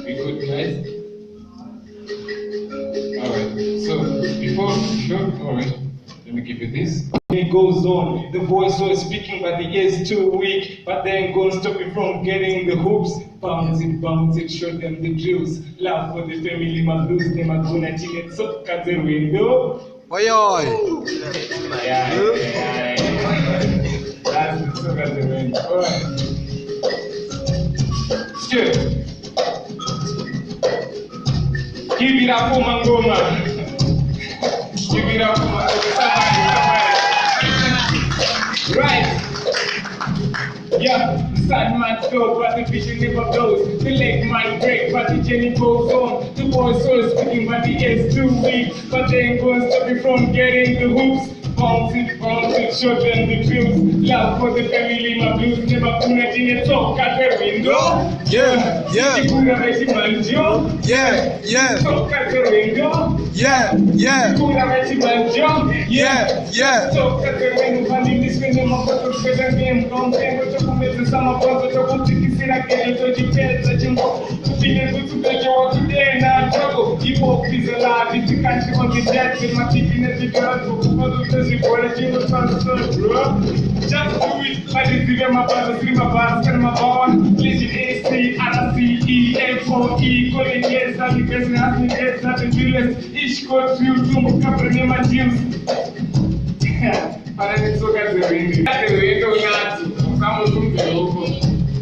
We good, guys? Alright, so alright, let me give you this. It goes on, the voice was speaking, but the ears too weak. But then gonna stop it from getting the hoops. Bounce it, show them the drills. Love for the family, my blues, them are gonna chill it, so cut the window. Oi, oi. Yeah. That's the so cut the window. Alright. Skip. Give it up for Mangoma. Give it up for Mangoma. Right. Yeah, the sad man go, but the vision never goes. The leg might break, but the journey goes on. The voice was speaking, but the ears too weak. But they ain't gonna stop you from getting the hoops. Bounce it, show them the drills. Love for the family, my blues never gonna talk at the window. Yeah. Yeah. Talk at the window. Yeah. Talk at the window, but in this window, my brother's better than don't think what you commit to some of us. I want to see that get into the bed, such a feeling good to get you today, now trouble. Keep up, he's alive, if you can't see what the dead, with my chicken and the girl, just do it, I didn't give my brother, see my boss, and my bond. Legend AC, RCE, F4E, calling yes, I'm the best, and I'm the best, not the villains. Each code few, two more couple name and deals. Para que so got the window. Got the window, not someone from the local.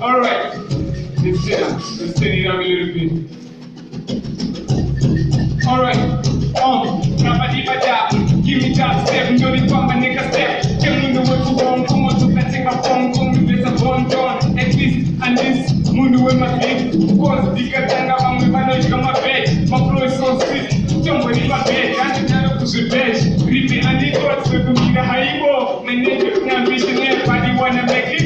Alright, let's sit it up a little bit. Alright, give me that step, no the pump and nigga step. Tell me what you want, come on to take a phone, come with this a bond on. At least, and this, moon with my bed. Cause the katanga, I'm with my noise, my bed. My flow is so sick, somebody my bed. Can't you tell us to bed? Repeat and the gods, so to me the high ball. My name is not visionary, but you wanna make it.